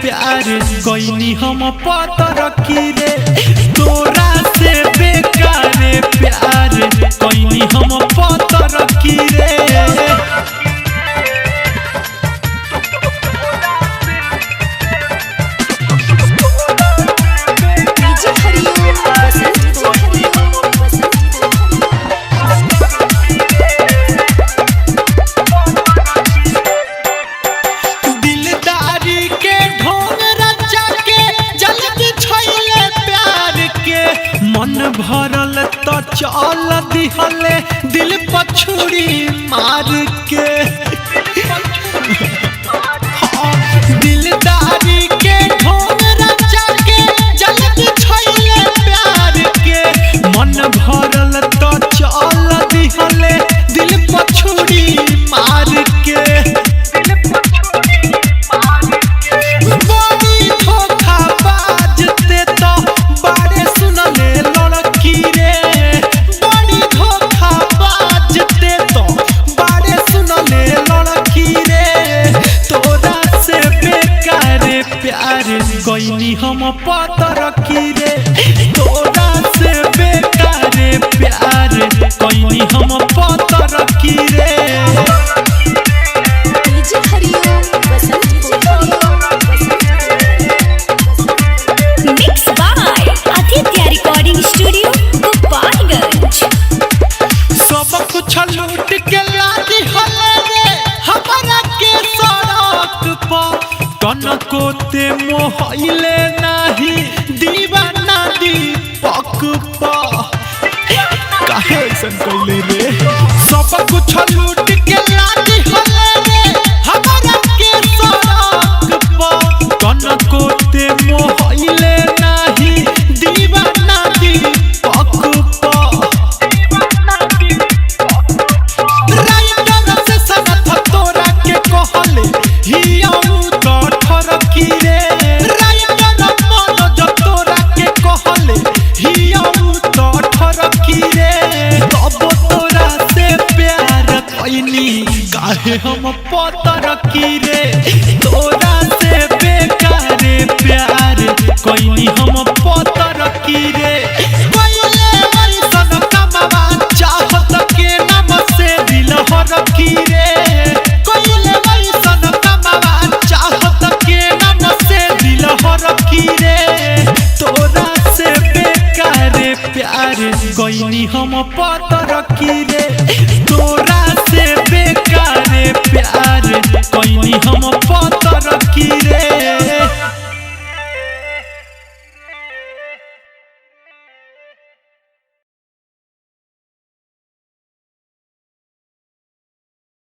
प्यार कोई हम पतर की रे तोरा से बेकार प्यार कोई हम पतर की रे। मन भरल तो चल दिहले दिल पछुड़ी मार के दिलदारी के ढोंग रचा के जल्दी छैले प्यार के मन भरल तो चल दिहले दिल पछुड़ी मार के बड़ी धोखा बाजते तो बड़े सुनले लड़की रे बड़ी धोखा बाजते तो बड़े सुनले लड़की रे तोरा से बेकार प्यार कोई हम पतर की रे तोरा से बेकार प्यार कोई हम पतर की रे। लूट के लादी हले रे हमारा के सड़क पर कनको ते मोहले नहीं दीवाना दीपक पर काहे ऐसन कइले रे सब कुछ लूट के लादी